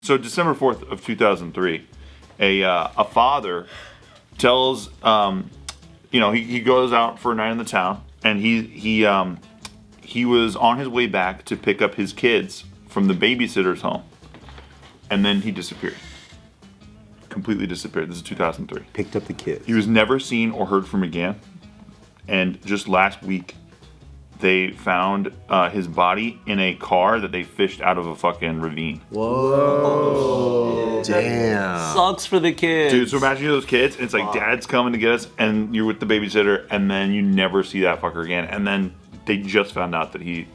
So December 4th of 2003, a father tells, he goes out for a night in the town, and he was on his way back to pick up his kids from the babysitter's home, and then he disappeared. Completely disappeared. This is 2003. Picked up the kids. He was never seen or heard from again, and just last week, they found his body in a car that they fished out of a fucking ravine. Whoa. Damn. Sucks for the kids. Dude, so imagine those kids, and it's like, Dad's coming to get us, and you're with the babysitter, and then you never see that fucker again. And then they just found out that he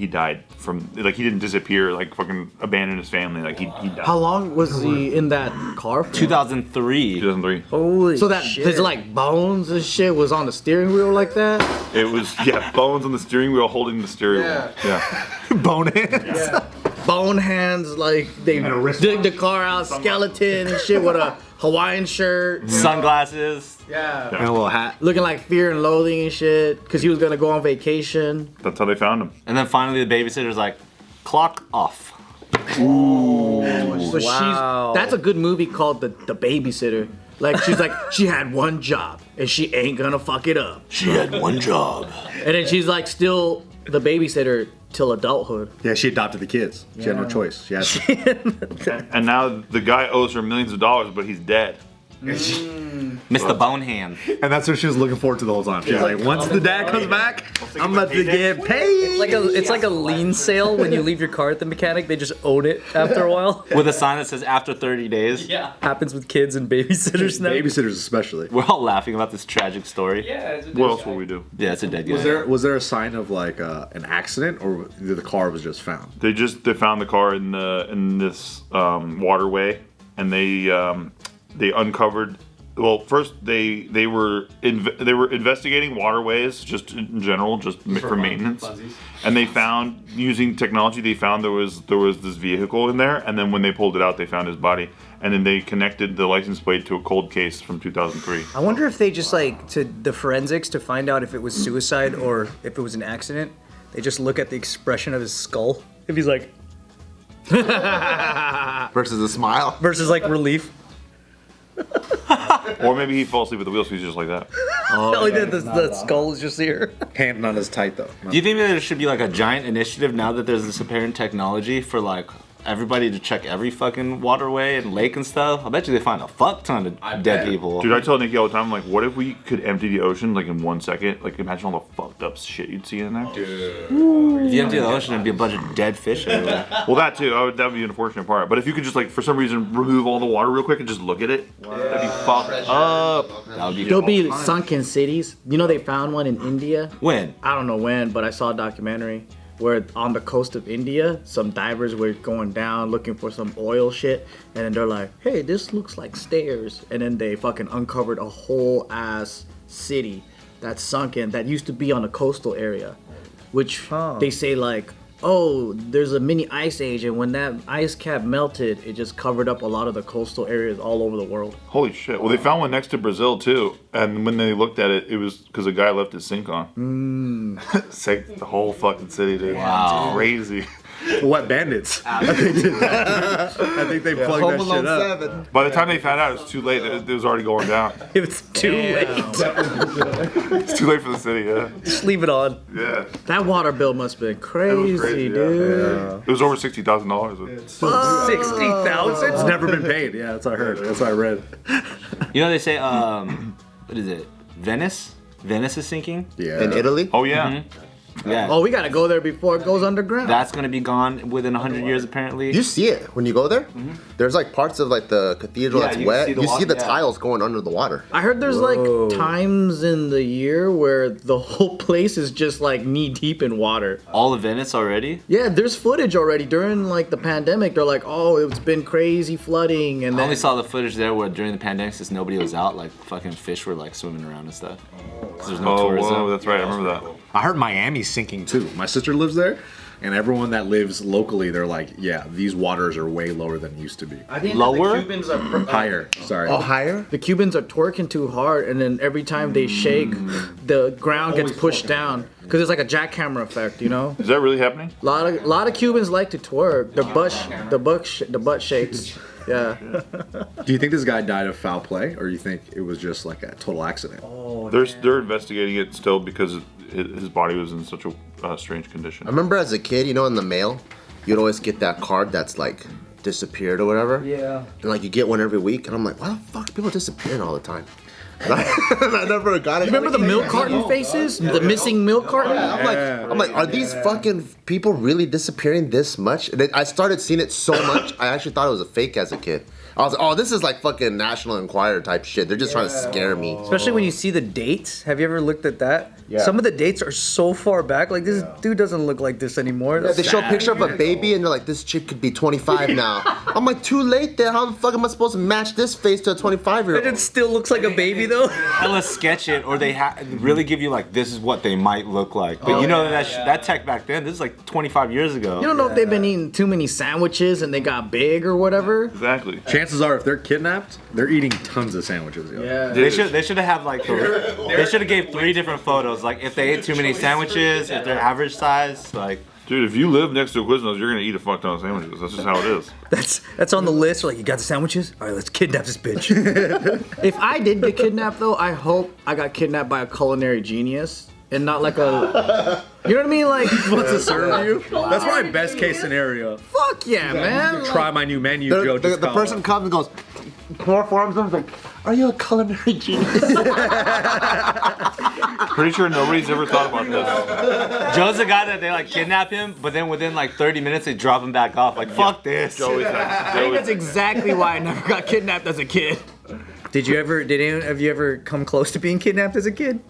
died from, like, he didn't disappear, like, fucking abandon his family. Like, he died. How long was he in that car for? 2003. 2003. Holy so that shit. There's like bones and shit was on the steering wheel like that? It was, bones on the steering wheel holding the steering wheel. Yeah. Bone hands. Yeah. Bone hands, like they dig the car out, skeleton and shit with a Hawaiian shirt. Sunglasses. Yeah. And a little hat. Looking like Fear and Loathing and shit, because he was gonna go on vacation. That's how they found him. And then finally the babysitter's like, clock off. Ooh. So that's a good movie called The Babysitter. Like, she's like, she had one job, and she ain't gonna fuck it up. She had one job. And then she's like still the babysitter till adulthood. Yeah, she adopted the kids. She had no choice. She had to. And now the guy owes her millions of dollars, but he's dead. Mr. Bonehand. And that's what she was looking forward to the whole time. She's like, once the dad comes back, I'm about to get paid. It's like a lien sale when you leave your car at the mechanic. They just own it after a while. With a sign that says after 30 days. Yeah. Happens with kids and babysitters now. Babysitters especially. We're all laughing about this tragic story. Yeah. It's a What else will we do? Yeah, it's a dead guy. Was there a sign of like an accident, or the car was just found? They found the car in this waterway, and they uncovered. Well, first they were investigating waterways just in general, just for maintenance, and they found, using technology, they found there was this vehicle in there, and then when they pulled it out, they found his body, and then they connected the license plate to a cold case from 2003. I wonder if they just to the forensics to find out if it was suicide or if it was an accident. They just look at the expression of his skull. If he's like Versus a smile. versus like relief. Or maybe he fell asleep at the wheel, so he's just like that. The skull is just here. Hand not as tight though. Do you think that there should be like a giant initiative now that there's this apparent technology for like everybody to check every fucking waterway and lake and stuff? I bet you they find a fuck ton of dead people. Dude, I tell Nikki all the time, I'm like, what if we could empty the ocean like in 1 second? Like, imagine all the fucked up shit you'd see in there. Dude. If you empty the ocean, there'd be a bunch of dead fish everywhere. Well, that too. That would be an unfortunate part. But if you could just, like, for some reason, remove all the water real quick and just look at it, that'd be fucked up. That would be There'll be sunken cities. You know, they found one in India. When? I don't know when, but I saw a documentary where on the coast of India, some divers were going down looking for some oil shit, and then they're like, hey, this looks like stairs. And then they fucking uncovered a whole ass city that's sunken that used to be on a coastal area, which they say like, oh, there's a mini ice age, and when that ice cap melted, it just covered up a lot of the coastal areas all over the world. Holy shit. Well, they found one next to Brazil, too. And when they looked at it, it was because a guy left his sink on. Sank the whole fucking city, dude. Wow. It's crazy. Wet bandits. I think they did that. I think they plugged that shit up. By the time they found out, it was too late. It was already going down. It was too late. It's too late for the city, yeah. Just leave it on. Yeah. That water bill must have been crazy, yeah. dude. It was over $60,000. 60,000. It's never been paid. Yeah, that's what I heard. That's what I read. You know, they say, what is it? Venice? Venice is sinking? Yeah. In Italy? Oh, yeah. Yeah. Oh, we gotta go there before it goes underground. That's gonna be gone within 100 years, apparently. You see it when you go there. There's like parts of like the cathedral that's you wet. see the You see the water, tiles going under the water. I heard there's like times in the year where the whole place is just like knee deep in water. All of Venice already? Yeah, there's footage already during like the pandemic. They're like, oh, it's been crazy flooding, and I then only saw the footage there where during the pandemic, since nobody was out, like fucking fish were like swimming around and stuff. 'Cause there's no tourism. Whoa, that's right. I remember that. I heard Miami's sinking too. My sister lives there. and everyone that lives locally, they're like, yeah, these waters are way lower than it used to be. I think Lower? the Cubans are Higher. Sorry. Oh, higher? The Cubans are twerking too hard, and then every time they shake, the ground gets pushed down because it's like a jackhammer effect, you know. Is that really happening? A lot of Cubans like to twerk. The butt shakes. Yeah. Do you think this guy died of foul play, or you think it was just like a total accident? They're investigating it still because his body was in such a strange condition. I remember as a kid, you know, in the mail, you'd always get that card that's like disappeared or whatever. Yeah. And like you get one every week, and I'm like, why the fuck are people disappearing all the time? I never got it. Remember the milk carton faces? The missing milk carton? I'm like, are these fucking people really disappearing this much? And then I started seeing it so much, I actually thought it was a fake as a kid. I was like, oh, this is like fucking National Enquirer type shit. They're just trying to scare me. Especially when you see the dates. Have you ever looked at that? Yeah. Some of the dates are so far back. Like, this dude doesn't look like this anymore. They show a picture of a baby and they're like, this chick could be 25 now. I'm like, too late there. How the fuck am I supposed to match this face to a 25-year-old? And it still looks like a baby, though. Let's sketch it, or they really give you like this is what they might look like. But that tech back then, this is like 25 years ago. You don't know if they've been eating too many sandwiches and they got big or whatever. Exactly. Chances are, if they're kidnapped, they're eating tons of sandwiches. Yo. Yeah. They should have had like they should have gave 3 different photos. Like if they ate too many sandwiches, if they're average size, like. Dude, if you live next to a Quiznos, you're gonna eat a fuck ton of sandwiches. That's just how it is. That's on the list. Like, you got the sandwiches? All right, let's kidnap this bitch. If I did get kidnapped, though, I hope I got kidnapped by a culinary genius and not like a. You know what I mean? Like, Wants to serve you? That's my best case scenario. fuck yeah, man. Try my new menu, Joe. The person comes and goes, chloroforms him, like, are you a culinary genius? Pretty sure nobody's ever thought about this. Joe's the guy that they like kidnap him, but then within like 30 minutes they drop him back off. Like fuck this. Joey's I think that's exactly why I never got kidnapped as a kid. Did anyone have you ever come close to being kidnapped as a kid?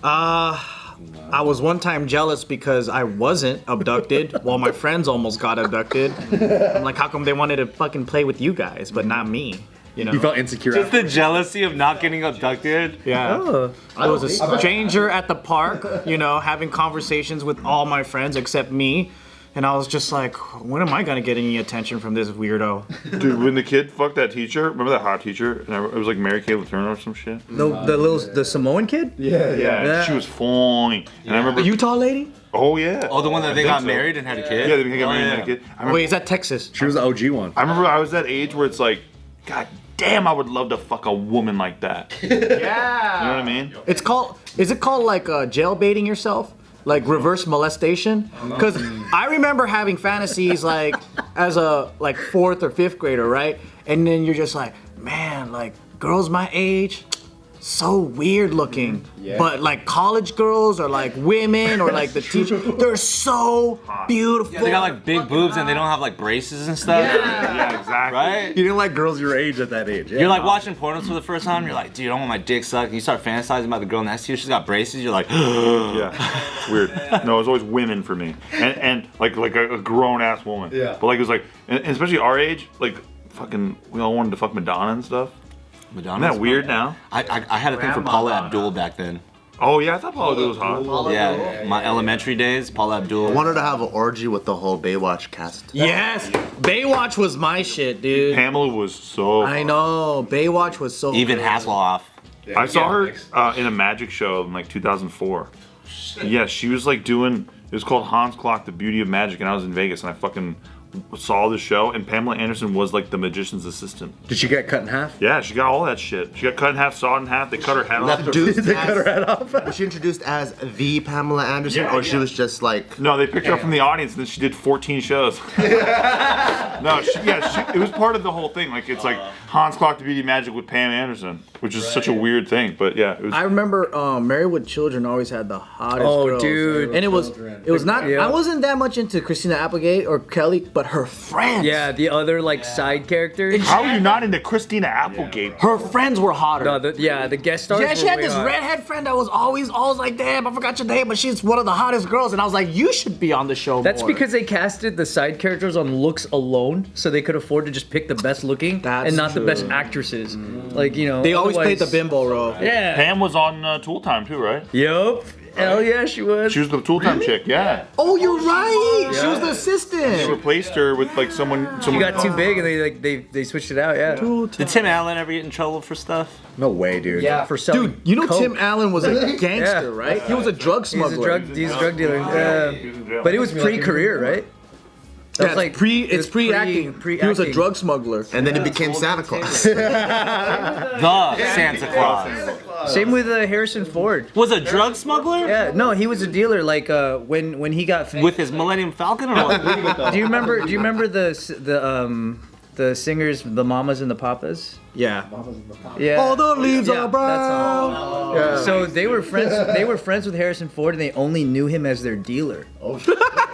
I was one time jealous because I wasn't abducted while my friends almost got abducted. I'm like, how come they wanted to fucking play with you guys, but not me? You know? You felt insecure. Just the jealousy of not getting abducted. Yeah. Oh. I was a stranger at the park, you know, having conversations with all my friends except me. And I was just like, when am I gonna get any attention from this weirdo? Dude, when the kid fucked that teacher, remember that hot teacher? And it was like Mary Kay Letourneau or some shit? The Samoan kid? Yeah. She was fine. And I remember. The Utah lady? Oh, yeah. Oh, the one that they I got think so. married and had a kid? Yeah, they got married and had a kid. I remember, Wait, is that Texas? She was the OG one. I remember I was that age where it's like, God damn, I would love to fuck a woman like that. Yeah. You know what I mean? Is it called like jail baiting yourself? Like reverse molestation? Because I remember having fantasies like as a like 4th or 5th grader, right? And then you're just like, man, like girls my age, so weird looking. But like college girls or like women or like the teacher, they're so beautiful. Yeah, they got like big boobs and they don't have like braces and stuff. Yeah, exactly. Right? You didn't like girls your age at that age. Yeah. You're like watching pornos for the first time, you're like, dude, I want my dick sucked. And you start fantasizing about the girl next to you, she's got braces, you're like, Yeah, it's weird. No, it was always women for me, and like a grown ass woman. Yeah. But like it was like, and especially our age, like fucking, we all wanted to fuck Madonna and stuff. Madonna. Isn't that weird now? I had a thing for Paula Abdul back then. Oh yeah, I thought Paula Abdul was hot. Yeah, my elementary days, Paula Abdul. I wanted to have an orgy with the whole Baywatch cast. Yes, Baywatch was my shit, dude. Pamela was so. I know, Baywatch was so. Even good. Hasselhoff. I saw her in a magic show in like 2004. Yeah, she was like doing. It was called Hans Clock: The Beauty of Magic, and I was in Vegas, and I fucking saw the show, and Pamela Anderson was like the magician's assistant. Did she get cut in half? Yeah, she got all that shit. She got cut in half, sawed in half. They cut her head off. They cut her head off. Was she introduced as the Pamela Anderson, or she was just like? No, they picked her up from the audience, and then she did 14 shows. No, it was part of the whole thing. Like it's like Hans Clock: The Beauty of Magic with Pam Anderson, which is such a weird thing. But yeah, it was. I remember Married with Children always had the hottest girls. Dude. And it was not. Yeah. I wasn't that much into Christina Applegate or Kelly, but her friends. Yeah, the other like side characters. How are you not into Christina Applegate? Her friends were hotter. No, the guest stars. Yeah, she were had way this hot. redhead friend that was always like, damn, I forgot your name, but she's one of the hottest girls. And I was like, you should be on the show That's more. because they casted the side characters on looks alone, so they could afford to just pick the best looking That's and not the true. best actresses. Like, you know, They always played otherwise- the bimbo role. Yeah. Pam was on Tool Time too, right? Yup. Hell yeah, she was. She was the tool time chick. Yeah. Oh, you're right. She was the assistant. They replaced her with like someone. She got too big and they switched it out. Yeah. Did Tim Allen ever get in trouble for stuff? No way, dude. Yeah, for selling. Dude, you know coke. Tim Allen was a gangster, Yeah. right? He was a drug smuggler. He's a drug dealer. Yeah. But it was pre-career, right? That Yeah, was like it's pre-acting. He was a drug smuggler. And then it became Santa Claus. The Santa Claus. Same with Harrison Ford. Was a drug smuggler? Yeah, no, he was a dealer. Like when he got With his Millennium Falcon or what? Do you remember the singers, the Mamas and the Papas? Yeah. Yeah. All the leaves Yeah, are brown. that's So they were friends. They were friends with Harrison Ford, and they only knew him as their dealer.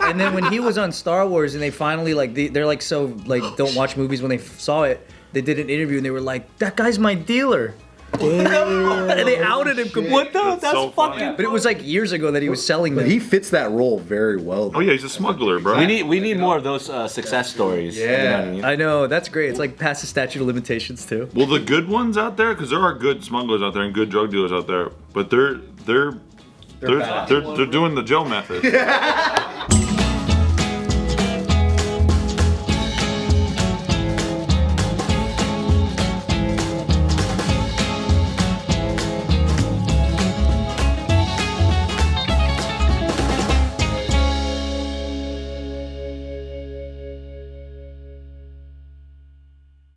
And then when he was on Star Wars, and they finally they're like so like don't watch movies when they saw it. They did an interview, and they were like, "That guy's my dealer." And they outed him completely. What the? That's so fucking. funny. But it was like years ago that he was selling them. But he fits that role very well. Oh yeah, he's a smuggler, bro. We need more of those success stories. You know what I mean? I know, that's great. It's like past the statute of limitations too. Well, the good ones out there, because there are good smugglers out there and good drug dealers out there, but they're doing the Joe method.